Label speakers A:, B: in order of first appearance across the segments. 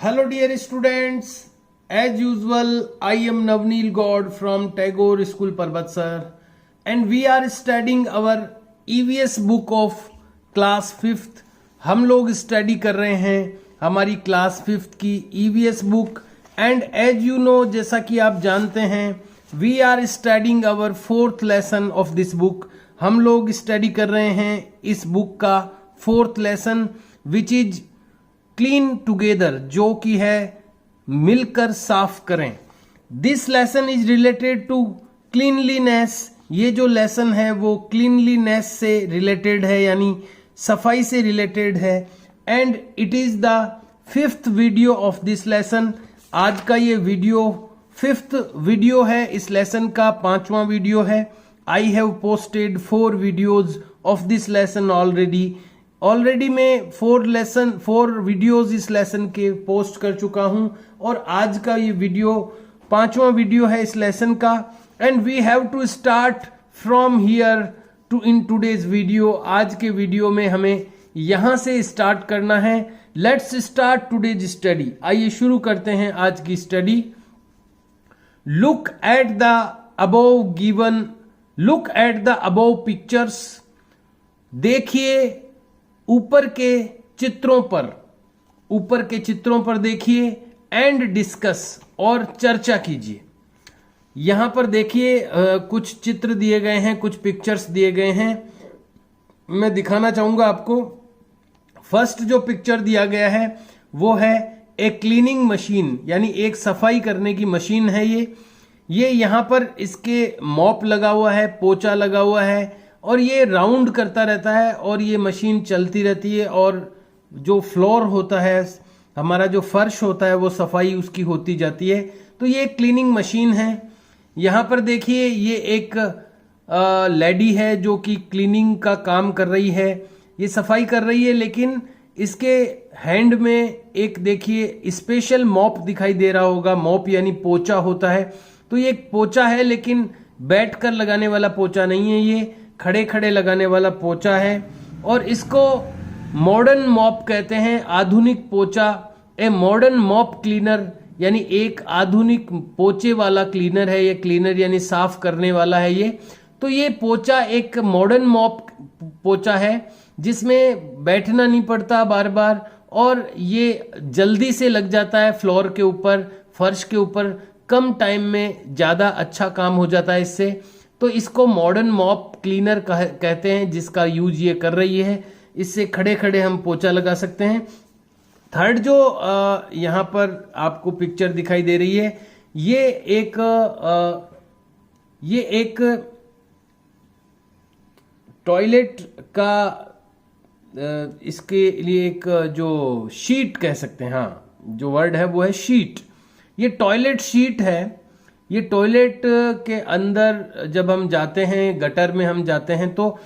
A: Hello dear students, as usual I am Navneel God from Tagore School Parbatsar and we are studying our EVS book of class 5th। हम लोग study कर रहे हैं हमारी class 5th की EVS book and as you know, जैसा कि आप जानते हैं, we are studying our 4th lesson of this book. हम लोग स्टडी कर रहे हैं इस बुक का 4th lesson which is clean together, जो कि है मिलकर साफ करें। This lesson is related to cleanliness. ये जो लेसन है वो क्लीनलीनेस से रिलेटेड है, यानी सफाई से रिलेटेड है। And it is the 5th video of this lesson. आज का ये वीडियो 5th वीडियो है, इस लेसन का 5वां वीडियो है। I have posted 4 videos of this lesson already मैं 4 वीडियोज इस लेसन के पोस्ट कर चुका हूं और आज का ये वीडियो 5वां वीडियो है इस लेसन का। And we have to start from here to in today's video. आज के वीडियो में हमें यहां से स्टार्ट करना है। Let's start today's study. आइए शुरू करते हैं आज की study. Look at the above pictures. देखिए ऊपर के चित्रों पर देखिए एंड डिस्कस, और चर्चा कीजिए। यहां पर देखिए कुछ चित्र दिए गए हैं, कुछ पिक्चर्स दिए गए हैं। मैं दिखाना चाहूंगा आपको। फर्स्ट जो पिक्चर दिया गया है वो है एक क्लीनिंग मशीन, यानी एक सफाई करने की मशीन है ये यहां पर इसके मॉप लगा हुआ है, पोछा लगा हुआ है और ये राउंड करता रहता है और ये मशीन चलती रहती है और जो फ्लोर होता है, हमारा जो फर्श होता है, वो सफाई उसकी होती जाती है। तो ये एक क्लीनिंग मशीन है। यहाँ पर देखिए ये एक लेडी है जो कि क्लीनिंग का काम कर रही है, ये सफाई कर रही है, लेकिन इसके हैंड में एक देखिए स्पेशल मॉप दिखाई दे रहा होगा। मॉप यानी पोछा होता है। तो ये एक पोछा है, लेकिन बैठ कर लगाने वाला पोछा नहीं है, ये खड़े खड़े लगाने वाला पोछा है और इसको मॉडर्न मॉप कहते हैं, आधुनिक पोछा। ए मॉडर्न मॉप क्लीनर, यानी एक आधुनिक पोछे वाला क्लीनर है ये। क्लीनर यानी साफ करने वाला है ये। तो ये पोछा एक मॉडर्न मॉप पोछा है जिसमें बैठना नहीं पड़ता बार बार और ये जल्दी से लग जाता है फ्लोर के ऊपर, फर्श के ऊपर। कम टाइम में ज्यादा अच्छा काम हो जाता है इससे। तो इसको मॉडर्न मॉप क्लीनर कहते हैं, जिसका यूज ये कर रही है। इससे खड़े खड़े हम पोछा लगा सकते हैं। थर्ड जो यहाँ पर आपको पिक्चर दिखाई दे रही है, ये एक टॉयलेट का इसके लिए एक जो शीट कह सकते हैं, हाँ जो वर्ड है वो है शीट। ये टॉयलेट शीट है। ये टॉयलेट के अंदर जब हम जाते हैं, गटर में हम जाते हैं, तो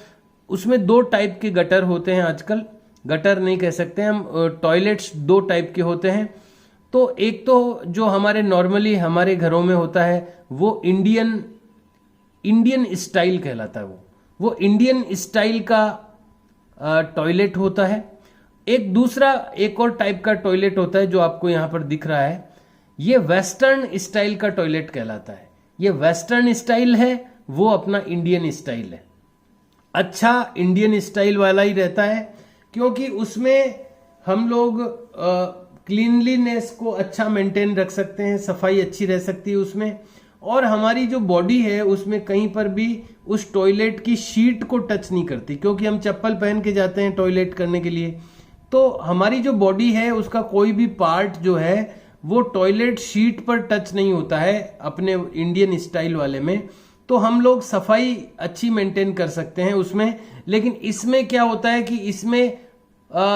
A: उसमें 2 टाइप के गटर होते हैं आजकल। गटर नहीं कह सकते हम, टॉयलेट्स 2 टाइप के होते हैं। तो एक तो जो हमारे नॉर्मली हमारे घरों में होता है वो इंडियन स्टाइल कहलाता है। वो इंडियन स्टाइल का टॉयलेट होता है। एक और टाइप का टॉयलेट होता है जो आपको यहाँ पर दिख रहा है। ये वेस्टर्न स्टाइल का टॉयलेट कहलाता है। ये वेस्टर्न स्टाइल है, वो अपना इंडियन स्टाइल है। अच्छा इंडियन स्टाइल वाला ही रहता है, क्योंकि उसमें हम लोग क्लीनलीनेस को अच्छा मेंटेन रख सकते हैं, सफाई अच्छी रह सकती है उसमें। और हमारी जो बॉडी है उसमें कहीं पर भी उस टॉयलेट की शीट को टच नहीं करती, क्योंकि हम चप्पल पहन के जाते हैं टॉयलेट करने के लिए। तो हमारी जो बॉडी है उसका कोई भी पार्ट जो है वो टॉयलेट शीट पर टच नहीं होता है अपने इंडियन स्टाइल वाले में। तो हम लोग सफाई अच्छी मेंटेन कर सकते हैं उसमें। लेकिन इसमें क्या होता है कि इसमें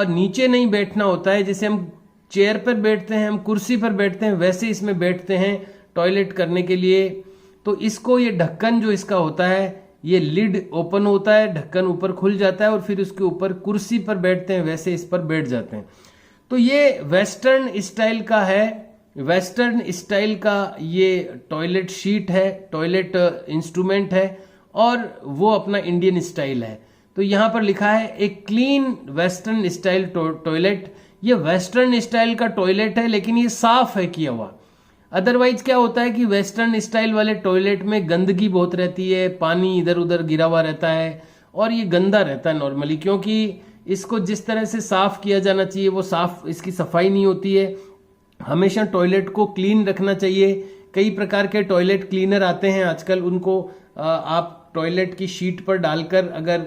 A: नीचे नहीं बैठना होता है। जैसे हम चेयर पर बैठते हैं, हम कुर्सी पर बैठते हैं, वैसे इसमें बैठते हैं टॉयलेट करने के लिए। तो इसको ये ढक्कन जो इसका होता है, ये लिड ओपन होता है, ढक्कन ऊपर खुल जाता है और फिर उसके ऊपर कुर्सी पर बैठते हैं, वैसे इस पर बैठ जाते हैं। तो ये वेस्टर्न स्टाइल का है। वेस्टर्न स्टाइल का ये टॉयलेट शीट है, टॉयलेट इंस्ट्रूमेंट है, और वो अपना इंडियन स्टाइल है। तो यहां पर लिखा है a clean western style toilet. ये वेस्टर्न स्टाइल का टॉयलेट है, लेकिन ये साफ है किया हुआ। अदरवाइज क्या होता है कि वेस्टर्न स्टाइल वाले टॉयलेट में गंदगी बहुत रहती है, पानी इधर उधर गिरा हुआ रहता है और ये गंदा रहता है नॉर्मली, क्योंकि इसको जिस तरह से साफ किया जाना चाहिए वो साफ, इसकी सफाई नहीं होती है। हमेशा टॉयलेट को क्लीन रखना चाहिए। कई प्रकार के टॉयलेट क्लीनर आते हैं आजकल, उनको आप टॉयलेट की शीट पर डालकर, अगर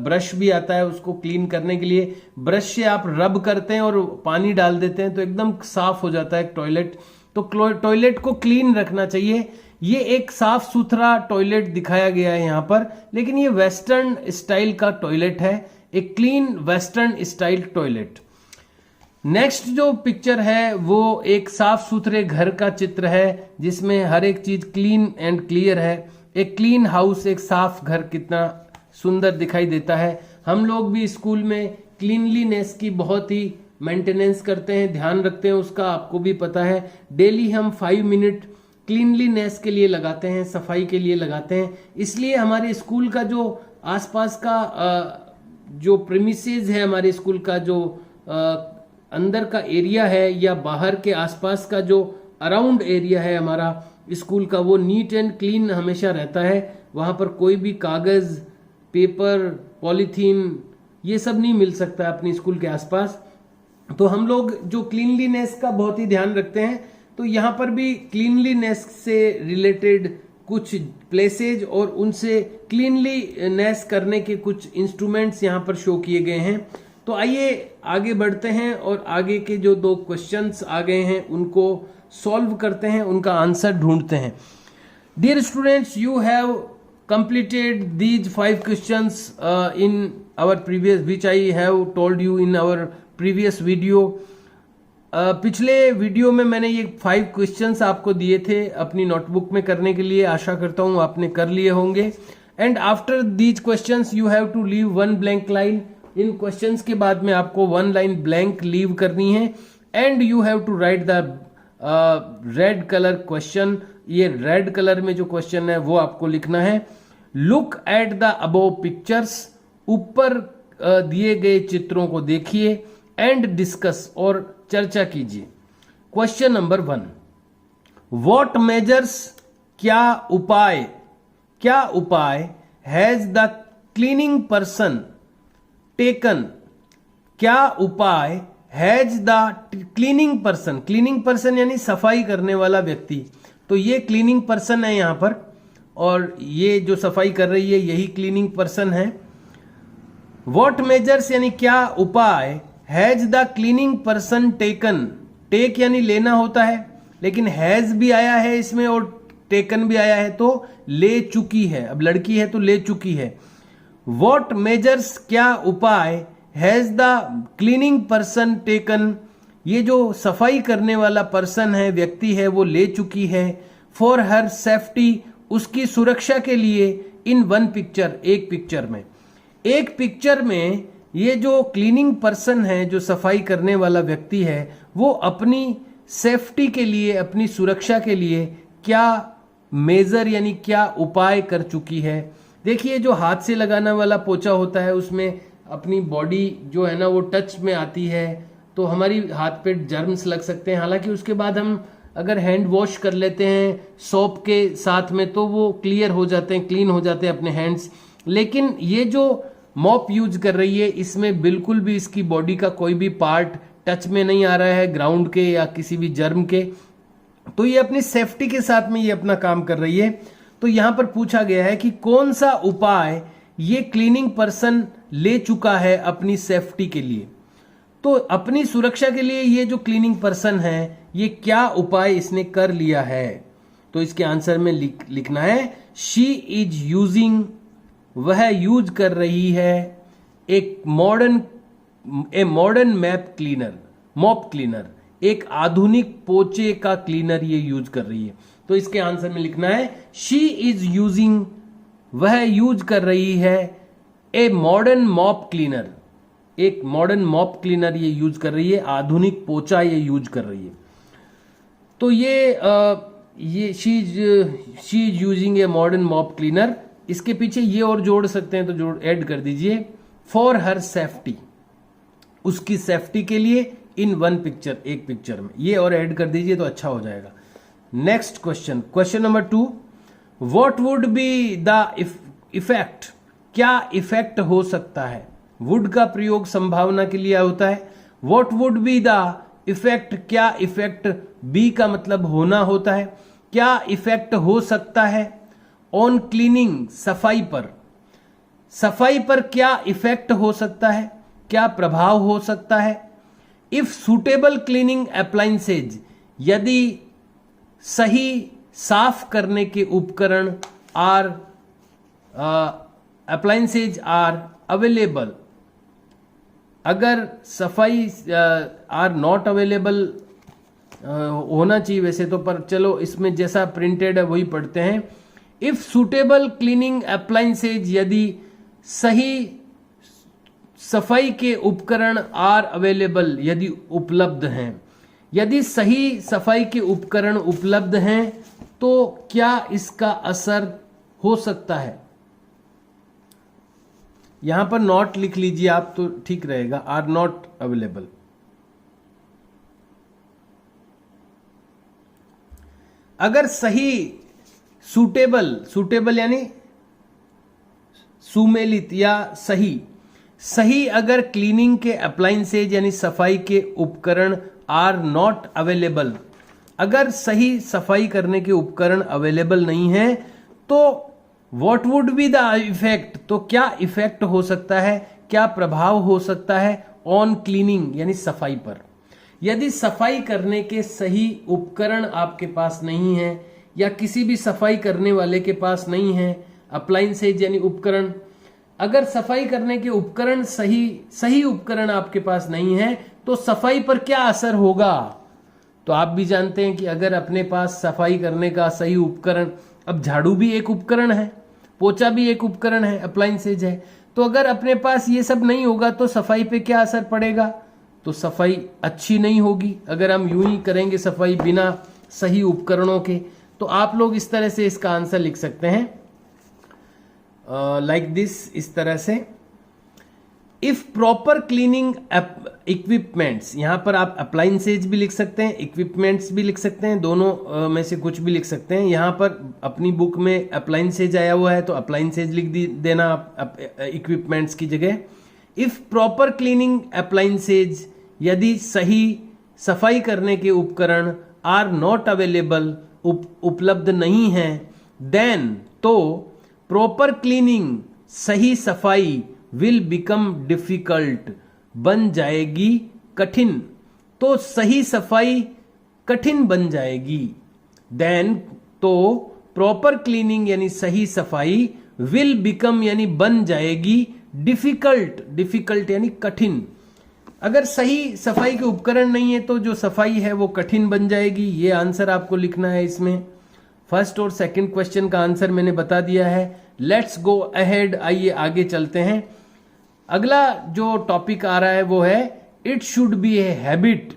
A: ब्रश भी आता है उसको क्लीन करने के लिए, ब्रश से आप रब करते हैं और पानी डाल देते हैं तो एकदम साफ हो जाता है टॉयलेट। तो टॉयलेट को क्लीन रखना चाहिए। ये एक साफ सुथरा टॉयलेट दिखाया गया है यहाँ पर, लेकिन ये वेस्टर्न स्टाइल का टॉयलेट है, एक clean western style toilet. Next जो पिक्चर है वो एक साफ सुथरे घर का चित्र है जिसमें हर एक चीज क्लीन एंड क्लियर है। एक क्लीन हाउस, एक साफ घर कितना सुंदर दिखाई देता है। हम लोग भी स्कूल में क्लीनलीनेस की बहुत ही मेंटेनेंस करते हैं, ध्यान रखते हैं उसका, आपको भी पता है। डेली हम 5 मिनट क्लीनलीनेस के लिए लगाते हैं, सफाई के लिए लगाते हैं। इसलिए हमारे स्कूल का जो आसपास का जो प्रीमिसेस है, हमारे स्कूल का जो अंदर का एरिया है या बाहर के आसपास का जो अराउंड एरिया है हमारा स्कूल का, वो नीट एंड क्लीन हमेशा रहता है। वहां पर कोई भी कागज, पेपर, पॉलीथीन ये सब नहीं मिल सकता अपनी स्कूल के आसपास। तो हम लोग जो क्लीनलीनेस का बहुत ही ध्यान रखते हैं, तो यहाँ पर भी क्लीनलीनेस से रिलेटेड कुछ प्लेसेज और उनसे क्लीनलीनेस करने के कुछ इंस्ट्रूमेंट्स यहाँ पर शो किए गए हैं। तो आइए आगे बढ़ते हैं और आगे के जो 2 क्वेश्चंस आ गए हैं उनको सॉल्व करते हैं, उनका आंसर ढूंढते हैं। Dear students, you have completed these 5 questions in our previous, which I have told you in our previous video. पिछले वीडियो में मैंने ये 5 क्वेश्चंस आपको दिए थे अपनी नोटबुक में करने के लिए। आशा करता हूँ आपने कर लिए होंगे। And after these questions you have to leave 1 blank line. इन क्वेश्चंस के बाद में आपको 1 लाइन ब्लैंक लीव करनी है। And you have to write the red colour question. ये रेड कलर में जो क्वेश्चन है वो आपको लिखना है। Look at the above pictures, ऊपर दिए गए चित्रों को देखिए। एंड डिस्कस, और चर्चा कीजिए। क्वेश्चन नंबर 1, व्हाट मेजर्स, क्या उपाय has the cleaning person taken, क्या उपाय हैज द क्लीनिंग पर्सन यानी सफाई करने वाला व्यक्ति। तो ये क्लीनिंग पर्सन है यहाँ पर, और ये जो सफाई कर रही है यही क्लीनिंग पर्सन है। व्हाट मेजर्स यानी क्या उपाय has the cleaning person taken, take यानी लेना होता है, लेकिन हैज भी आया है इसमें और टेकन भी आया है, तो ले चुकी है। अब लड़की है तो ले चुकी है। व्हाट मेजर्स, क्या उपाय has the cleaning person taken, ये जो सफाई करने वाला पर्सन है, व्यक्ति है, वो ले चुकी है। फॉर हर सेफ्टी, उसकी सुरक्षा के लिए। इन 1 पिक्चर, एक पिक्चर में ये जो क्लीनिंग पर्सन है, जो सफाई करने वाला व्यक्ति है, वो अपनी सेफ्टी के लिए, अपनी सुरक्षा के लिए क्या मेजर यानी क्या उपाय कर चुकी है। देखिए, जो हाथ से लगाने वाला पोछा होता है उसमें अपनी बॉडी जो है ना वो टच में आती है, तो हमारी हाथ पे जर्म्स लग सकते हैं। हालांकि उसके बाद हम अगर हैंड वॉश कर लेते हैं सोप के साथ में तो वो क्लियर हो जाते हैं, क्लीन हो जाते हैं अपने हैंड्स। लेकिन ये जो मॉप यूज कर रही है, इसमें बिल्कुल भी इसकी बॉडी का कोई भी पार्ट टच में नहीं आ रहा है, ग्राउंड के या किसी भी जर्म के। तो ये अपनी सेफ्टी के साथ में ये अपना काम कर रही है। तो यहां पर पूछा गया है कि कौन सा उपाय ये क्लीनिंग पर्सन ले चुका है अपनी सेफ्टी के लिए। तो अपनी सुरक्षा के लिए ये जो क्लीनिंग पर्सन है, ये क्या उपाय इसने कर लिया है। तो इसके आंसर में लिखना है शी इज यूजिंग, वह यूज कर रही है एक मॉडर्न मॉप क्लीनर, एक आधुनिक पोचे का क्लीनर ये यूज कर रही है। तो इसके आंसर में लिखना है शी इज यूजिंग, वह यूज कर रही है ए मॉडर्न मॉप क्लीनर, एक मॉडर्न मॉप क्लीनर ये यूज कर रही है, आधुनिक पोचा ये यूज कर रही है। तो ये she is using a modern mop cleaner. इसके पीछे ये और जोड़ सकते हैं तो ऐड कर दीजिए फॉर हर सेफ्टी, उसकी सेफ्टी के लिए। इन वन पिक्चर, एक पिक्चर में। ये और ऐड कर दीजिए तो अच्छा हो जाएगा। Next question, question number 2, what would be the effect, क्या इफेक्ट हो सकता है। वुड का प्रयोग संभावना के लिए होता है। What would be the effect, क्या इफेक्ट, बी का मतलब होना होता है, क्या इफेक्ट हो सकता है। ऑन क्लीनिंग, सफाई पर, सफाई पर क्या इफेक्ट हो सकता है, क्या प्रभाव हो सकता है। इफ सुटेबल क्लीनिंग अप्लायंसेज, यदि सही साफ करने के उपकरण आर अप्लायंसेज आर अवेलेबल, अगर सफाई आर नॉट अवेलेबल होना चाहिए वैसे तो, पर चलो इसमें जैसा प्रिंटेड है वही पढ़ते हैं। इफ सुटेबल क्लीनिंग अप्लायंसेज, यदि सही सफाई के उपकरण आर अवेलेबल, यदि उपलब्ध हैं, यदि सही सफाई के उपकरण उपलब्ध हैं तो क्या इसका असर हो सकता है। यहां पर नॉट लिख लीजिए आप तो ठीक रहेगा, आर नॉट अवेलेबल। अगर सही सूटेबल, सूटेबल यानी सुमेलित या सही, सही अगर क्लीनिंग के अप्लायंसेज यानी सफाई के उपकरण आर नॉट अवेलेबल, अगर सही सफाई करने के उपकरण अवेलेबल नहीं है तो what would be the effect, तो क्या इफेक्ट हो सकता है, क्या प्रभाव हो सकता है ऑन क्लीनिंग यानी सफाई पर। यदि सफाई करने के सही उपकरण आपके पास नहीं है या किसी भी सफाई करने वाले के पास नहीं है, अप्लायंसेज यानी उपकरण, अगर सफाई करने के उपकरण सही उपकरण आपके पास नहीं है तो सफाई पर क्या असर होगा। तो आप भी जानते हैं कि अगर अपने पास सफाई करने का सही उपकरण, अब झाड़ू भी एक उपकरण है, पोछा भी एक उपकरण है, अप्लायंसेज है, तो अगर अपने पास ये सब नहीं होगा तो सफाई पे क्या असर पड़ेगा, तो सफाई अच्छी नहीं होगी। अगर हम यूं ही करेंगे सफाई बिना सही उपकरणों के, तो आप लोग इस तरह से इसका आंसर लिख सकते हैं लाइक दिस, इस तरह से। इफ प्रॉपर क्लीनिंग इक्विपमेंट्स, यहां पर आप अप्लायंसेज भी लिख सकते हैं, इक्विपमेंट्स भी लिख सकते हैं, दोनों में से कुछ भी लिख सकते हैं। यहां पर अपनी बुक में अप्लायंसेज आया हुआ है तो अप्लायंसेज लिख देना आप इक्विपमेंट्स की जगह। इफ प्रॉपर क्लीनिंग अप्लायंसेज, यदि सही सफाई करने के उपकरण आर नॉट अवेलेबल, उपलब्ध नहीं है, देन तो प्रॉपर क्लीनिंग सही सफाई विल बिकम डिफिकल्ट, बन जाएगी कठिन, तो सही सफाई कठिन बन जाएगी। देन तो प्रॉपर क्लीनिंग यानी सही सफाई विल बिकम यानी बन जाएगी डिफिकल्ट, डिफिकल्ट यानी कठिन। अगर सही सफाई के उपकरण नहीं है तो जो सफाई है वो कठिन बन जाएगी। ये आंसर आपको लिखना है इसमें। फर्स्ट और सेकंड क्वेश्चन का आंसर मैंने बता दिया है। लेट्स गो अहेड, आइए आगे चलते हैं। अगला जो टॉपिक आ रहा है वो है it should B a habit,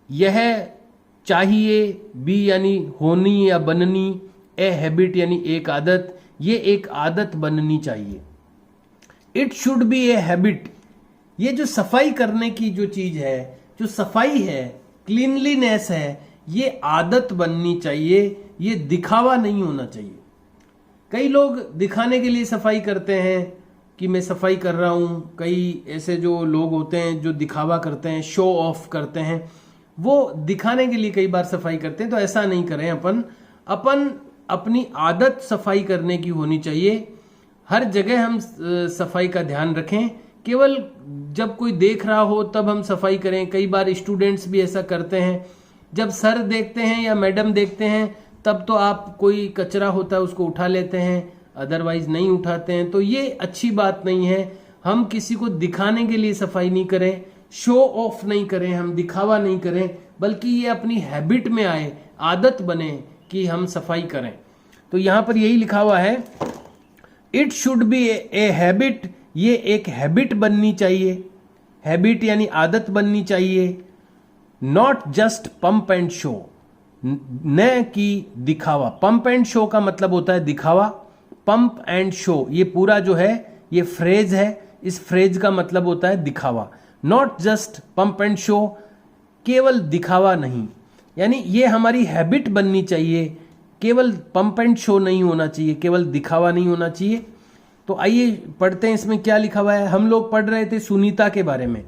A: यह चाहिए, बी यानी होनी या बननी, ए हैबिट यानी एक आदत, ये एक आदत बननी चाहिए। It should B a habit, ये जो सफाई करने की जो चीज है, जो सफाई है, क्लीनलीनेस है, ये आदत बननी चाहिए, ये दिखावा नहीं होना चाहिए। कई लोग दिखाने के लिए सफाई करते हैं कि मैं सफाई कर रहा हूं। कई ऐसे जो लोग होते हैं जो दिखावा करते हैं, शो ऑफ करते हैं, वो दिखाने के लिए कई बार सफाई करते हैं। तो ऐसा नहीं करें। अपन अपनी आदत सफाई करने की होनी चाहिए। हर जगह हम सफाई का ध्यान रखें, केवल जब कोई देख रहा हो तब हम सफाई करें। कई बार स्टूडेंट्स भी ऐसा करते हैं, जब सर देखते हैं या मैडम देखते हैं तब तो आप कोई कचरा होता है उसको उठा लेते हैं, अदरवाइज नहीं उठाते हैं। तो ये अच्छी बात नहीं है। हम किसी को दिखाने के लिए सफाई नहीं करें, शो ऑफ नहीं करें, हम दिखावा नहीं करें, बल्कि ये अपनी हैबिट में आए, आदत बने कि हम सफाई करें। तो यहां पर यही लिखा हुआ है, it should B a habit, ये एक हैबिट बननी चाहिए। हैबिट यानी आदत बननी चाहिए। Not just pump and show, न कि दिखावा। पंप एंड शो का मतलब होता है दिखावा। पंप एंड शो ये पूरा जो है ये फ्रेज है, इस फ्रेज का मतलब होता है दिखावा। Not just pump and show, केवल दिखावा नहीं, यानी ये हमारी हैबिट बननी चाहिए, केवल पंप एंड शो नहीं होना चाहिए, केवल दिखावा नहीं होना चाहिए। तो आइए पढ़ते हैं इसमें क्या लिखा हुआ है। हम लोग पढ़ रहे थे सुनीता के बारे में।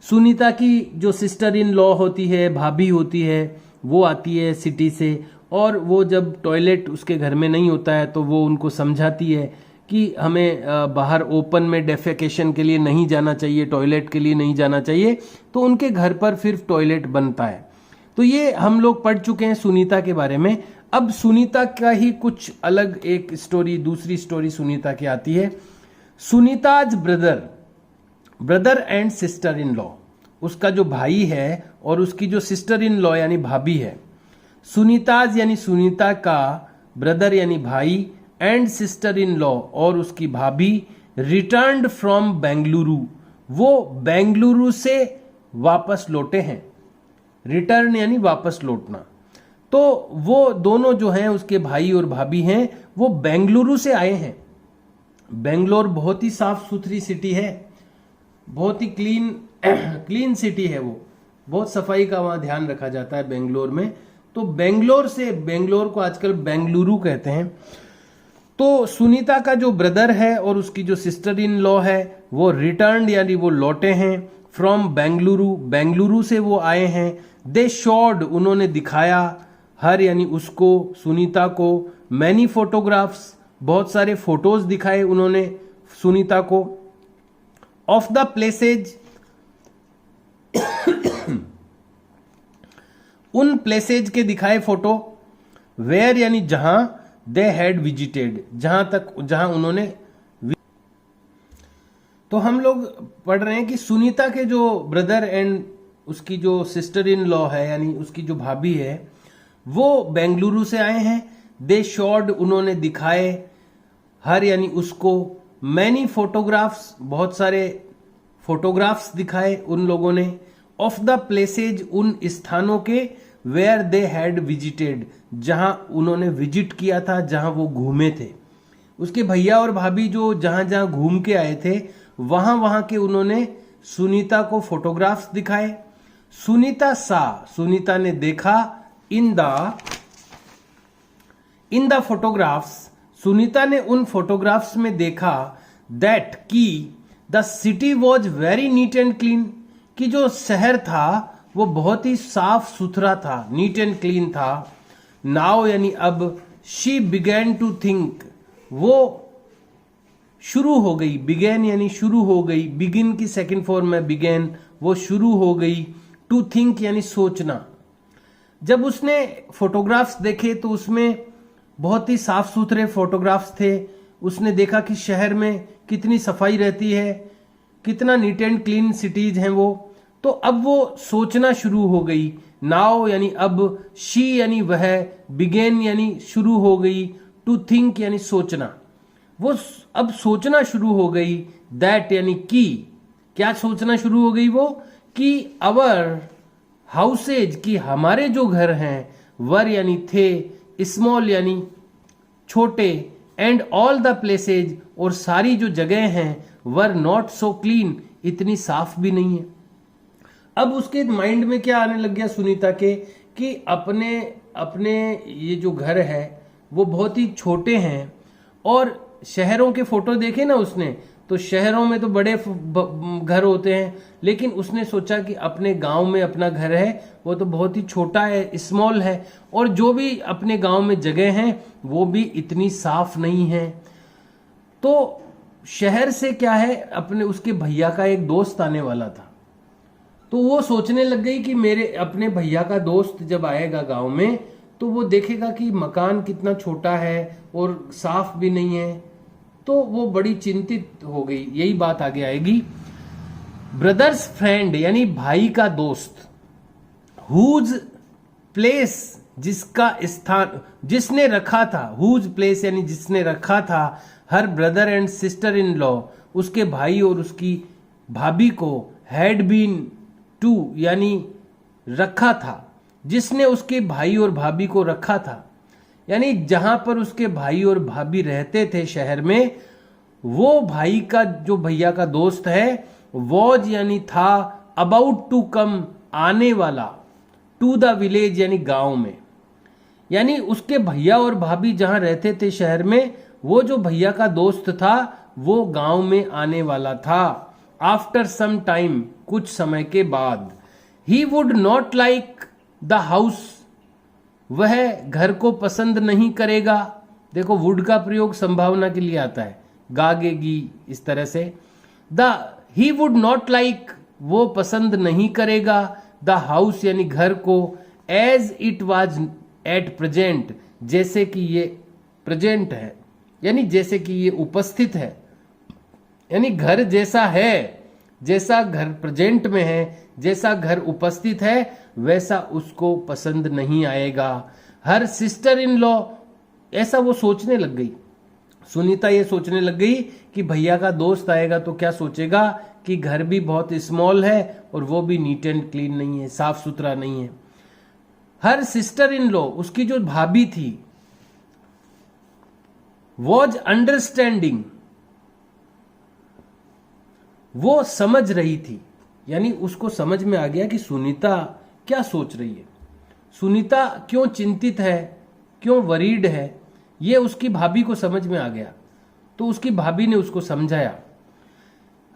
A: सुनीता की जो सिस्टर इन लॉ होती है, भाभी होती है, वो आती है सिटी से, और वो जब टॉयलेट उसके घर में नहीं होता है तो वो उनको समझाती है कि हमें बाहर ओपन में डेफेकेशन के लिए नहीं जाना चाहिए, टॉयलेट के लिए नहीं जाना चाहिए, तो उनके घर पर फिर टॉयलेट बनता है। तो ये हम लोग पढ़ चुके हैं सुनीता के बारे में। अब सुनीता का ही कुछ अलग एक स्टोरी, दूसरी स्टोरी सुनीता की आती है। Sunita's brother and sister in law, उसका जो भाई है और उसकी जो सिस्टर इन लॉ यानी भाभी है। सुनीताज यानी सुनीता का ब्रदर यानी भाई, एंड सिस्टर इन लॉ और उसकी भाभी, रिटर्न्ड फ्रॉम बेंगलुरु, वो बेंगलुरु से वापस लौटे हैं। रिटर्न यानी वापस लौटना। तो वो दोनों जो हैं, उसके भाई और भाभी हैं, वो बेंगलुरु से आए हैं। बेंगलोर बहुत ही साफ सुथरी सिटी है, बहुत ही क्लीन सिटी है, वो बहुत सफाई का वहां ध्यान रखा जाता है बेंगलोर में। तो बेंगलोर को आजकल बेंगलुरु कहते हैं। तो सुनीता का जो ब्रदर है और उसकी जो सिस्टर इन लॉ है वो रिटर्न यानी वो लौटे हैं, फ्रॉम बेंगलुरु से वो आए हैं। दे शॉड उन्होंने दिखाया, हर यानी उसको, सुनीता को, मैनी फोटोग्राफ्स बहुत सारे फोटोज दिखाए उन्होंने सुनीता को, ऑफ द प्लेसेज उन प्लेसेज के दिखाए फोटो, वेयर यानी जहां, दे हैड विजिटेड जहां उन्होंने। तो हम लोग पढ़ रहे हैं कि सुनीता के जो ब्रदर एंड उसकी जो सिस्टर इन लॉ है यानी उसकी जो भाभी है वो बेंगलुरु से आए हैं। दे शॉड उन्होंने दिखाए, हर यानी उसको, मैनी फोटोग्राफ्स बहुत सारे फोटोग्राफ्स दिखाए उन लोगों ने, ऑफ द प्लेसेज उन स्थानों के, वेयर दे हैड विजिटेड जहां उन्होंने विजिट किया था, जहां वो घूमे थे। उसके भैया और भाभी जो जहां जहां घूम के आए थे वहां के उन्होंने सुनीता को फोटोग्राफ्स दिखाए। सुनीता ने देखा, इन द फोटोग्राफ्स सुनीता ने उन फोटोग्राफ्स में देखा, दैट की the city was very neat and clean, कि जो शहर था वो बहुत ही साफ सुथरा था, नीट एंड क्लीन था। नाउ यानी अब, शी बिगैन टू थिंक, वो शुरू हो गई, बिगेन यानी शुरू हो गई, बिगिन की सेकंड फॉर्म है बिगेन, वो शुरू हो गई, टू थिंक यानी सोचना। जब उसने फोटोग्राफ्स देखे तो उसमें बहुत ही साफ सुथरे फोटोग्राफ्स थे। उसने देखा कि शहर में कितनी सफाई रहती है, कितना नीट एंड क्लीन सिटीज हैं वो। तो अब वो सोचना शुरू हो गई। नाउ यानी अब, शी यानी वह, बिगेन यानी शुरू हो गई, टू थिंक यानी सोचना। वो अब सोचना शुरू हो गई, दैट यानी की, क्या सोचना शुरू हो गई वो, कि अवर हाउसेज, की हमारे जो घर हैं, वर यानी थे, स्मॉल यानी छोटे, एंड ऑल द प्लेसेज और सारी जो जगह हैं, वर नॉट सो क्लीन, इतनी साफ भी नहीं है। अब उसके माइंड में क्या आने लग गया सुनीता के, कि अपने ये जो घर है वो बहुत ही छोटे हैं, और शहरों के फोटो देखे ना उसने, तो शहरों में तो बड़े घर होते हैं, लेकिन उसने सोचा कि अपने गांव में अपना घर है वो तो बहुत ही छोटा है, स्मॉल है, और जो भी अपने गांव में जगह हैं वो भी इतनी साफ नहीं है। तो शहर से क्या है, उसके भैया का एक दोस्त आने वाला था, तो वो सोचने लग गई कि मेरे अपने भैया का दोस्त जब आएगा गांव में तो वो देखेगा कि मकान कितना छोटा है और साफ भी नहीं है, तो वो बड़ी चिंतित हो गई। यही बात आगे आएगी। ब्रदर्स फ्रेंड यानी भाई का दोस्त, हुज प्लेस जिसका स्थान, जिसने रखा था, हुज प्लेस यानी जिसने रखा था, her brother and sister in law उसके भाई और उसकी भाभी को, हैड बीन टू यानी रखा था, जिसने उसके भाई और भाभी को रखा था, यानी जहां पर उसके भाई और भाभी रहते थे शहर में, वो भाई का जो भैया का दोस्त है, वॉज यानी था, अबाउट टू कम आने वाला, टू द विलेज यानी गांव में। यानी उसके भैया और भाभी जहां रहते थे शहर में, वो जो भैया का दोस्त था वो गांव में आने वाला था। आफ्टर सम टाइम, कुछ समय के बाद। He would not like the house, वह घर को पसंद नहीं करेगा। देखो वुड का प्रयोग संभावना के लिए आता है, गागेगी इस तरह से। ही वुड नॉट लाइक, वो पसंद नहीं करेगा, द हाउस यानी घर को, as it was at present, जैसे कि ये प्रेजेंट है, यानी जैसे कि ये उपस्थित है। यानी घर जैसा है, जैसा घर प्रेजेंट में है, जैसा घर उपस्थित है, वैसा उसको पसंद नहीं आएगा। हर सिस्टर इन लॉ, ऐसा वो सोचने लग गई, सुनीता ये सोचने लग गई कि भैया का दोस्त आएगा तो क्या सोचेगा कि घर भी बहुत स्मॉल है और वो भी नीट एंड क्लीन नहीं है, साफ सुथरा नहीं है। हर सिस्टर इन लॉ, उसकी जो भाभी थी, वॉज अंडरस्टैंडिंग, वो समझ रही थी। यानी उसको समझ में आ गया कि सुनीता क्या सोच रही है, सुनीता क्यों चिंतित है, क्यों वरीड है, ये उसकी भाभी को समझ में आ गया। तो उसकी भाभी ने उसको समझाया।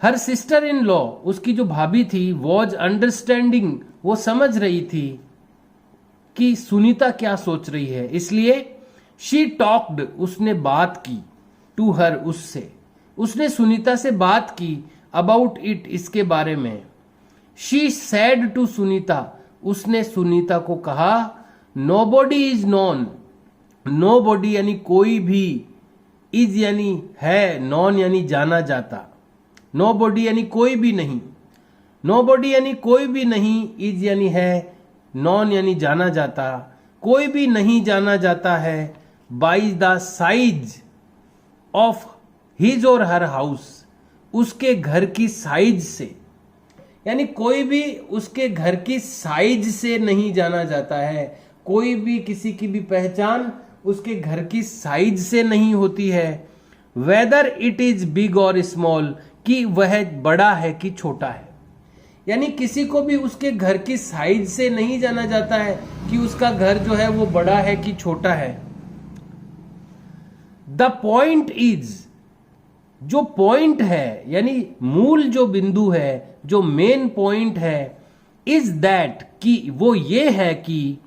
A: हर सिस्टर इन लॉ, उसकी जो भाभी थी, वॉज अंडरस्टैंडिंग, वो समझ रही थी कि सुनीता क्या सोच रही है, इसलिए शी टॉक्ड, उसने बात की, टू हर, उससे, उसने सुनीता से बात की, अबाउट इट, इसके बारे में। शी सैड टू सुनीता, उसने सुनीता को कहा, नोबॉडी इज नॉन, नोबॉडी यानी कोई भी, इज यानी है, नॉन यानी जाना जाता, नोबॉडी यानी कोई भी नहीं, नोबॉडी यानी कोई भी नहीं, इज यानी है, नॉन यानी जाना जाता, कोई भी नहीं जाना जाता है, by the size of his और हर हाउस, उसके घर की साइज से। यानी कोई भी उसके घर की साइज से नहीं जाना जाता है, कोई भी किसी की भी पहचान उसके घर की साइज से नहीं होती है। वेदर इट इज बिग और स्मॉल, कि वह बड़ा है कि छोटा है। यानी किसी को भी उसके घर की साइज से नहीं जाना जाता है कि उसका घर जो है वो बड़ा है कि छोटा है। द पॉइंट इज, जो पॉइंट है यानी मूल जो बिंदु है, जो मेन पॉइंट है, इज दैट, कि वो ये है कि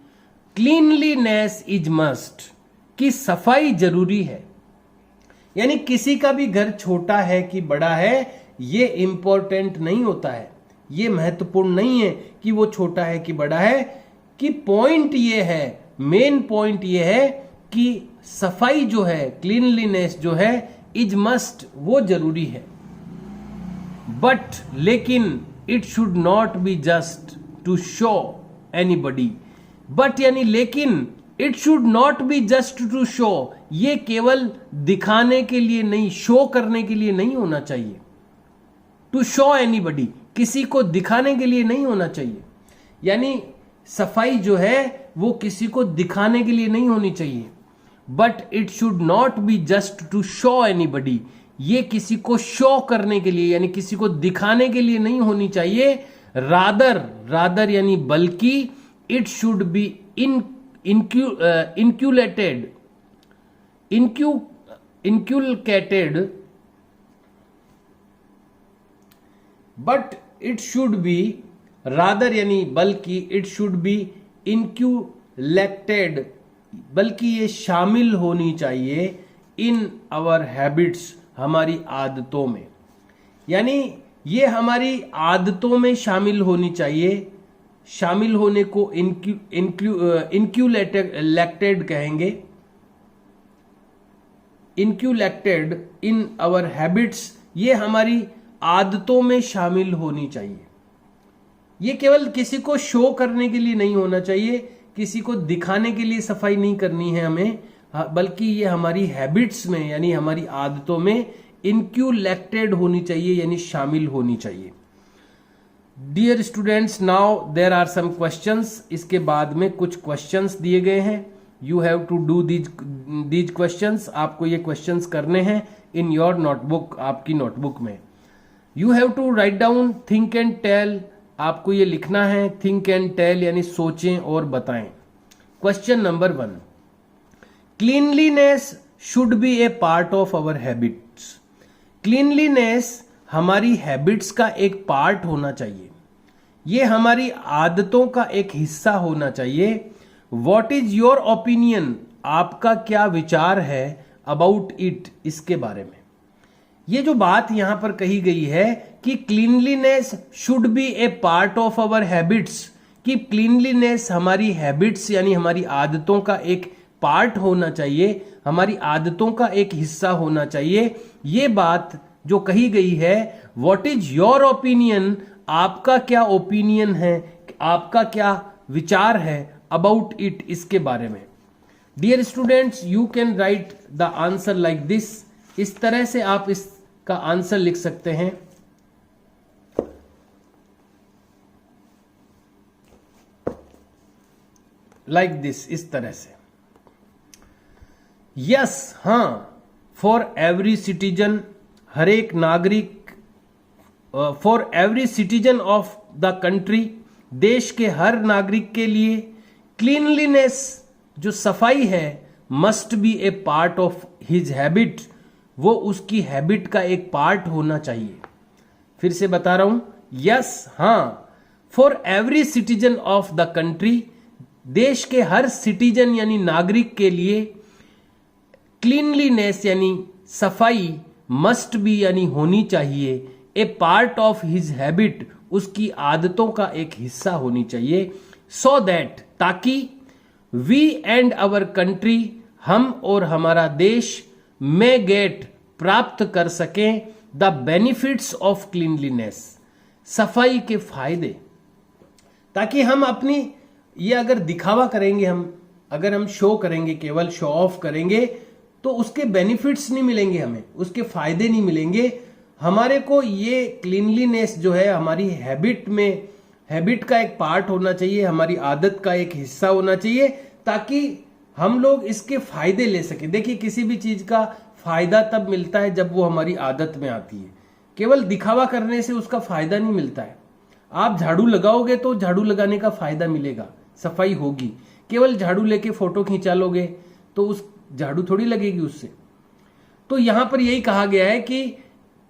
A: क्लीनलीनेस इज मस्ट, कि सफाई जरूरी है। यानी किसी का भी घर छोटा है कि बड़ा है, ये इंपॉर्टेंट नहीं होता है, ये महत्वपूर्ण नहीं है कि वो छोटा है कि बड़ा है, कि पॉइंट ये है, मेन पॉइंट ये है कि सफाई जो है, क्लीनलीनेस जो है, इज मस्ट, वो जरूरी है। बट, लेकिन, it should not be just to show anybody, but यानी लेकिन, it should not be just to show, ये केवल दिखाने के लिए नहीं, शो करने के लिए नहीं होना चाहिए। टू शो एनीबडी, किसी को दिखाने के लिए नहीं होना चाहिए। यानी सफाई जो है वो किसी को दिखाने के लिए नहीं होनी चाहिए। But it should not be just to show anybody, ये किसी को शो करने के लिए यानी किसी को दिखाने के लिए नहीं होनी चाहिए। रादर, रादर यानी बल्कि, it should be inculcated, inculcated, but it should be, rather यानी बल्कि, इट शुड बी इंक्यूलेक्टेड, बल्कि ये शामिल होनी चाहिए, इन आवर हैबिट्स, हमारी आदतों में। यानी ये हमारी आदतों में शामिल होनी चाहिए। शामिल होने को इंक्यूलेक्टेड कहेंगे, इंक्यूलेक्टेड इन आवर हैबिट्स, ये हमारी आदतों में शामिल होनी चाहिए। ये केवल किसी को शो करने के लिए नहीं होना चाहिए, किसी को दिखाने के लिए सफाई नहीं करनी है हमें, बल्कि ये हमारी हैबिट्स में यानी हमारी आदतों में इंक्यूलेक्टेड होनी चाहिए, यानी शामिल होनी चाहिए। Dear students, now there are some questions. इसके बाद में कुछ क्वेश्चंस दिए गए हैं। You have to do these questions, आपको ये क्वेश्चंस करने हैं इन योर नोटबुक, आपकी नोटबुक में। You have to write down, think and tell आपको ये लिखना है थिंक एंड टेल यानी सोचें और बताएं। Question number 1, cleanliness should be A part of our habits. Cleanliness हमारी हैबिट्स का एक पार्ट होना चाहिए, ये हमारी आदतों का एक हिस्सा होना चाहिए। वॉट इज योर ओपिनियन, आपका क्या विचार है अबाउट इट, इसके बारे में। ये जो बात यहां पर कही गई है कि cleanliness should be A part of our habits, कि क्लीनलीनेस हमारी हैबिट्स यानी हमारी आदतों का एक पार्ट होना चाहिए, हमारी आदतों का एक हिस्सा होना चाहिए। ये बात जो कही गई है, व्हाट इज योर ओपिनियन, आपका क्या ओपिनियन है, आपका क्या विचार है अबाउट इट, इसके बारे में। Dear students, you can write the answer like this, इस तरह से आप इसका आंसर लिख सकते हैं। लाइक दिस, इस तरह से। यस, हाँ, फॉर एवरी सिटीजन, हर एक नागरिक, for every citizen of the country, देश के हर नागरिक के लिए, क्लीनलीनेस जो सफाई है, must be A part of his habit, वो उसकी हैबिट का एक पार्ट होना चाहिए। फिर से बता रहा हूं, यस, हाँ, for every citizen of the country, देश के हर सिटीजन यानी नागरिक के लिए, क्लीनलीनेस यानी सफाई, मस्ट बी यानी होनी चाहिए, ए पार्ट ऑफ हिज हैबिट, उसकी आदतों का एक हिस्सा होनी चाहिए। सो दैट, ताकि वी एंड अवर कंट्री, हम और हमारा देश, मे गेट, प्राप्त कर सकें, द बेनिफिट्स ऑफ क्लीनलीनेस, सफाई के फायदे। ताकि हम अपनी ये अगर दिखावा करेंगे, अगर हम शो करेंगे, केवल शो ऑफ करेंगे, तो उसके बेनिफिट्स नहीं मिलेंगे, हमें उसके फायदे नहीं मिलेंगे। हमारे को ये क्लीनलीनेस जो है हमारी हैबिट का एक पार्ट होना चाहिए, हमारी आदत का एक हिस्सा होना चाहिए, ताकि हम लोग इसके फायदे ले सके। देखिए, किसी भी चीज का फायदा तब मिलता है जब वो हमारी आदत में आती है, केवल दिखावा करने से उसका फायदा नहीं मिलता है। आप झाड़ू लगाओगे तो झाड़ू लगाने का फायदा मिलेगा, सफाई होगी। केवल झाड़ू लेके फोटो खींचा लोगे तो उस झाड़ू थोड़ी लगेगी उससे। तो यहां पर यही कहा गया है कि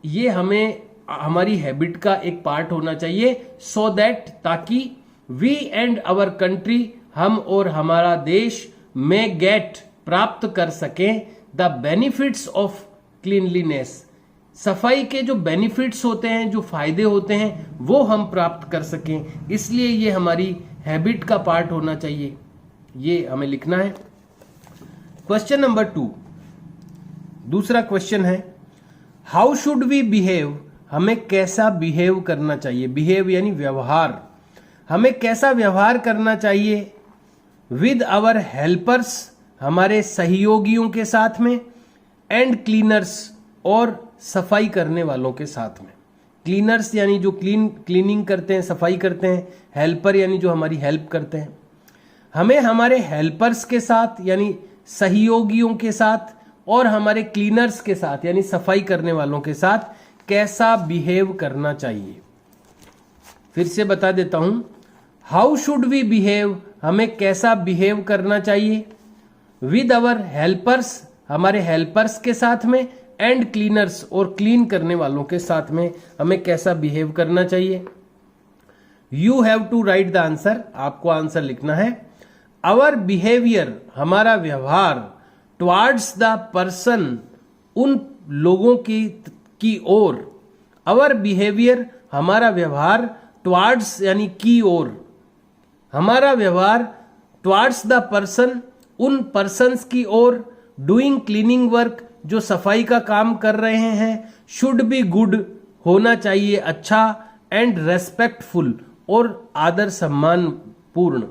A: ये हमें हमारी हैबिट का एक पार्ट होना चाहिए, सो दैट, ताकि वी एंड अवर कंट्री, हम और हमारा देश, में गेट, प्राप्त कर सकें, द बेनिफिट्स ऑफ क्लीनलीनेस, सफाई के जो बेनिफिट्स होते हैं, जो फायदे होते हैं, वो हम प्राप्त कर सकें। इसलिए ये हमारी हैबिट का पार्ट होना चाहिए, ये हमें लिखना है। क्वेश्चन नंबर 2, दूसरा क्वेश्चन है, हाउ शुड वी बिहेव, हमें कैसा बिहेव करना चाहिए। बिहेव यानी व्यवहार, हमें कैसा व्यवहार करना चाहिए विद आवर हेल्पर्स, हमारे सहयोगियों के साथ में, एंड क्लीनर्स, और सफाई करने वालों के साथ में। क्लीनर्स यानी जो क्लीनिंग करते हैं, सफाई करते हैं। हेल्पर यानी जो हमारी हेल्प करते हैं। हमें हमारे हेल्पर्स के साथ यानी सहयोगियों के साथ, और हमारे क्लीनर्स के साथ यानी सफाई करने वालों के साथ कैसा बिहेव करना चाहिए। फिर से बता देता हूं, हाउ शुड वी बिहेव, हमें कैसा बिहेव करना चाहिए विद आवर हेल्पर्स, हमारे हेल्पर्स के साथ में, एंड क्लीनर्स, और क्लीन करने वालों के साथ में हमें कैसा बिहेव करना चाहिए। You have to write the answer, आपको आंसर लिखना है। आवर बिहेवियर, हमारा व्यवहार, टुवर्ड्स द पर्सन, उन लोगों की ओर। आवर बिहेवियर, हमारा व्यवहार, टुवर्ड्स यानी की ओर, हमारा व्यवहार टुवर्ड्स द पर्सन, उन पर्सन्स की ओर। डूइंग क्लीनिंग वर्क, जो सफाई का काम कर रहे हैं। शुड बी गुड, होना चाहिए अच्छा। एंड रेस्पेक्टफुल, और आदर सम्मान पूर्ण।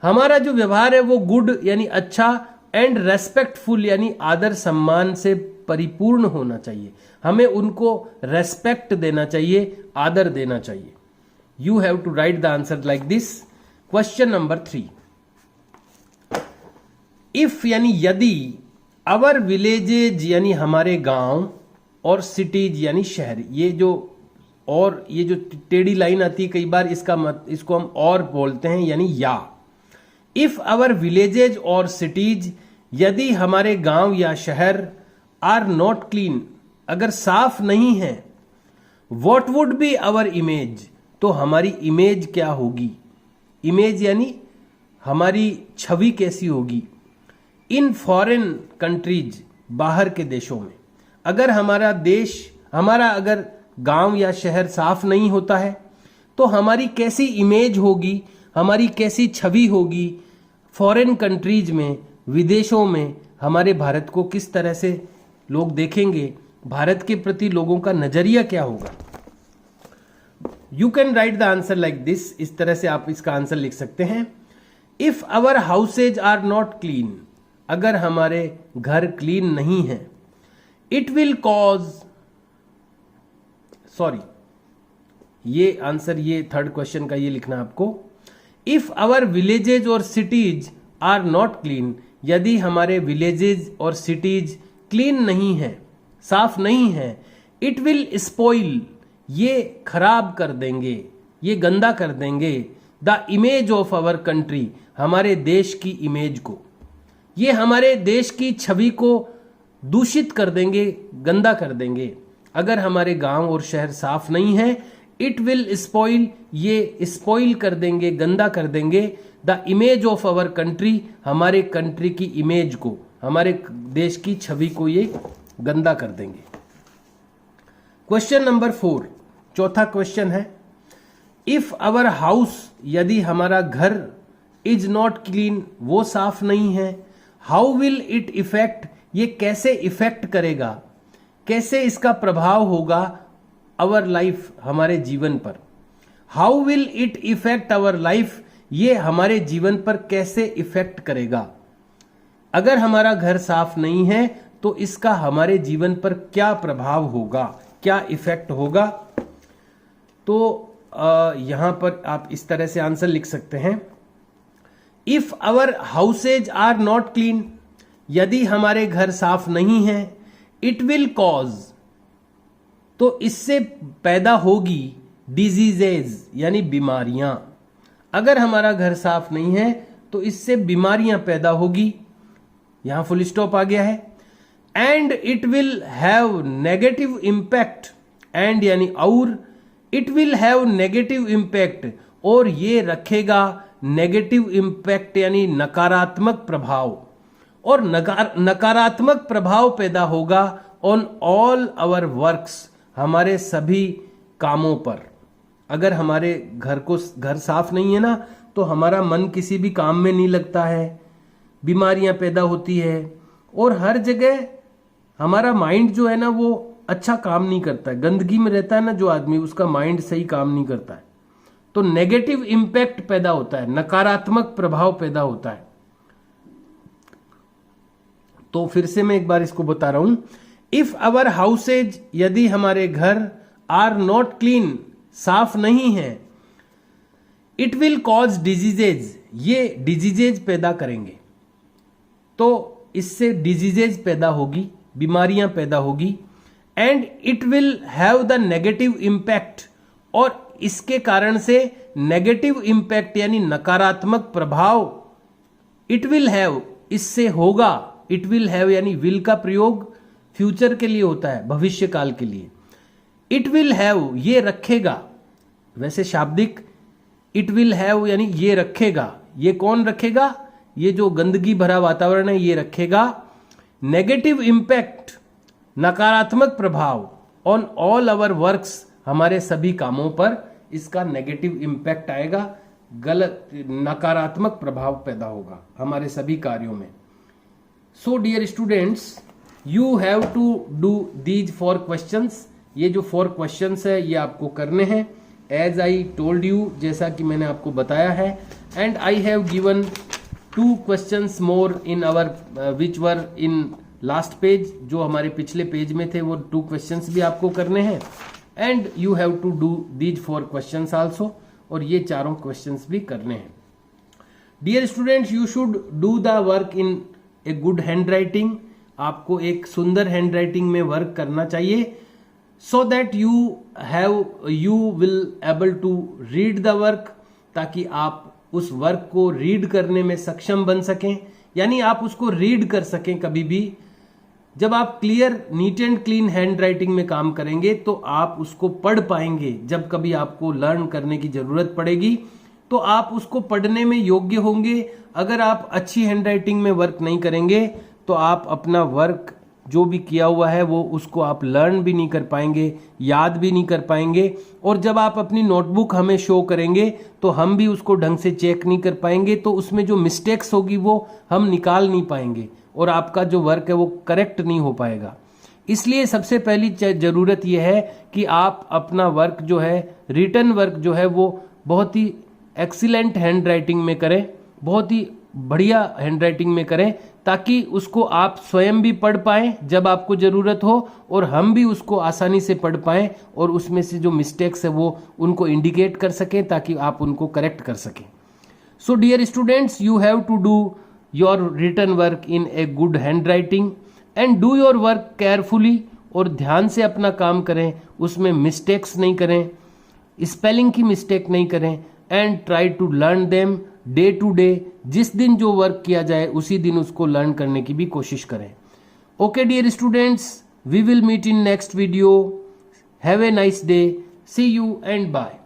A: हमारा जो व्यवहार है वो गुड यानी अच्छा, एंड रेस्पेक्टफुल यानी आदर सम्मान से परिपूर्ण होना चाहिए। हमें उनको रेस्पेक्ट देना चाहिए, आदर देना चाहिए। You have to write the answer like this. Question number 3, if यानी यदि, अवर विलेजेज यानी हमारे गांव, और सिटीज यानी शहर, ये जो और ये जो टेढ़ी लाइन आती है कई बार इसको हम और बोलते हैं यानी या। इफ आवर विलेजेज और सिटीज, यदि हमारे गांव या शहर, आर नॉट क्लीन, अगर साफ नहीं है, what would be our image, तो हमारी इमेज क्या होगी। इमेज यानी हमारी छवि कैसी होगी। इन फॉरेन कंट्रीज, बाहर के देशों में, अगर हमारा अगर गांव या शहर साफ नहीं होता है तो हमारी कैसी इमेज होगी, हमारी कैसी छवि होगी। फॉरेन कंट्रीज में, विदेशों में हमारे भारत को किस तरह से लोग देखेंगे, भारत के प्रति लोगों का नजरिया क्या होगा। You can write the answer like this, इस तरह से आप इसका आंसर लिख सकते हैं। If our houses are not clean, अगर हमारे घर क्लीन नहीं है, इट विल कॉज, सॉरी ये आंसर, ये थर्ड क्वेश्चन का ये लिखना आपको। इफ आवर विलेजेज और सिटीज आर नॉट क्लीन, यदि हमारे विलेजेज और सिटीज क्लीन नहीं है, साफ नहीं है, इट विल स्पॉइल, ये खराब कर देंगे, ये गंदा कर देंगे, the image of our country, हमारे देश की इमेज को, ये हमारे देश की छवि को दूषित कर देंगे, गंदा कर देंगे। अगर हमारे गांव और शहर साफ नहीं है, इट विल स्पॉइल, ये स्पॉइल कर देंगे, गंदा कर देंगे, the image of our country, हमारे कंट्री की इमेज को, हमारे देश की छवि को ये गंदा कर देंगे। क्वेश्चन नंबर 4, चौथा क्वेश्चन है, इफ आवर हाउस, यदि हमारा घर, इज नॉट क्लीन, वो साफ नहीं है, हाउ विल इट इफेक्ट, ये कैसे इफेक्ट करेगा, कैसे इसका प्रभाव होगा आवर लाइफ, हमारे जीवन पर। How will it affect our life, ये हमारे जीवन पर कैसे इफेक्ट करेगा। अगर हमारा घर साफ नहीं है तो इसका हमारे जीवन पर क्या प्रभाव होगा, क्या इफेक्ट होगा। तो यहां पर आप इस तरह से आंसर लिख सकते हैं। If our houses are not clean, यदि हमारे घर साफ नहीं है, इट विल कॉज, तो इससे पैदा होगी डिजीजेज यानी बीमारियां। अगर हमारा घर साफ नहीं है तो इससे बीमारियां पैदा होगी, यहां फुल स्टॉप आ गया है। And it will have negative impact, and यानी और, it will have negative impact, और ये रखेगा नेगेटिव इंपैक्ट यानी नकारात्मक प्रभाव, और नकारात्मक प्रभाव पैदा होगा ऑन ऑल आवर वर्क्स, हमारे सभी कामों पर। अगर हमारे घर साफ नहीं है ना तो हमारा मन किसी भी काम में नहीं लगता है, बीमारियां पैदा होती है, और हर जगह हमारा माइंड जो है ना वो अच्छा काम नहीं करता है। गंदगी में रहता है ना जो आदमी, उसका माइंड सही काम नहीं करता है, तो नेगेटिव इंपैक्ट पैदा होता है, नकारात्मक प्रभाव पैदा होता है। तो फिर से मैं एक बार इसको बता रहा हूं। इफ आवर हाउसेज, यदि हमारे घर, आर नॉट क्लीन, साफ नहीं है, इट विल कॉज डिजीजेज, ये डिजीजेज पैदा करेंगे। तो इससे डिजीजेज पैदा होगी, बीमारियां पैदा होगी। And it will have the negative impact, और इसके कारण से नेगेटिव इंपैक्ट यानी नकारात्मक प्रभाव, इट विल हैव, इससे होगा। इट विल हैव यानी विल का प्रयोग फ्यूचर के लिए होता है, भविष्य काल के लिए। इट विल हैव, ये रखेगा, वैसे शाब्दिक इट विल हैव यानी ये रखेगा, ये कौन रखेगा, ये जो गंदगी भरा वातावरण है ये रखेगा नेगेटिव इंपैक्ट, नकारात्मक प्रभाव ऑन ऑल आवर वर्क्स, हमारे सभी कामों पर इसका नेगेटिव इंपैक्ट आएगा, गलत नकारात्मक प्रभाव पैदा होगा हमारे सभी कार्यों में। So dear students, you have to do these 4 questions. ये जो 4 क्वेश्चंस है ये आपको करने हैं एज आई टोल्ड यू, जैसा कि मैंने आपको बताया है। And I have given 2 questions more in our which were in last page, जो हमारे पिछले पेज में थे वो 2 क्वेश्चंस भी आपको करने हैं। And you have to do these 4 questions also, और ये चारों क्वेश्चंस भी करने हैं। Dear students, you should do the work in a good handwriting. आपको एक सुंदर हैंड राइटिंग में वर्क करना चाहिए। so that you will able to read the work, ताकि आप उस वर्क को रीड करने में सक्षम बन सकें, यानी आप उसको रीड कर सकें कभी भी। जब आप clear neat and clean hand writing में काम करेंगे तो आप उसको पढ़ पाएंगे। जब कभी आपको लर्न करने की जरूरत पड़ेगी तो आप उसको पढ़ने में योग्य होंगे। अगर आप अच्छी हैंड राइटिंग में वर्क नहीं करेंगे तो आप अपना वर्क जो भी किया हुआ है वो उसको आप लर्न भी नहीं कर पाएंगे, याद भी नहीं कर पाएंगे। और जब आप अपनी नोटबुक हमें शो करेंगे तो हम भी उसको ढंग से चेक नहीं कर पाएंगे, तो उसमें जो मिस्टेक्स होगी वो हम निकाल नहीं पाएंगे और आपका जो वर्क है वो करेक्ट नहीं हो पाएगा। इसलिए सबसे पहली जरूरत यह है कि आप अपना वर्क जो है, रिटन वर्क जो है, वो बहुत ही एक्सीलेंट हैंड राइटिंग में करें, बहुत ही बढ़िया हैंड राइटिंग में करें, ताकि उसको आप स्वयं भी पढ़ पाएं जब आपको जरूरत हो और हम भी उसको आसानी से पढ़ पाएं और उसमें से जो मिस्टेक्स है वो उनको इंडिकेट कर सकें ताकि आप उनको करेक्ट कर सकें। So dear students, you have to do your written work in a good handwriting and do your work carefully, और ध्यान से अपना काम करें, उसमें मिस्टेक्स नहीं करें, स्पेलिंग की मिस्टेक नहीं करें, and try to learn them day to day. जिस दिन जो वर्क किया जाए उसी दिन उसको लर्न करने की भी कोशिश करें। Okay dear students, we will meet in next video. Have a nice day, see you and bye.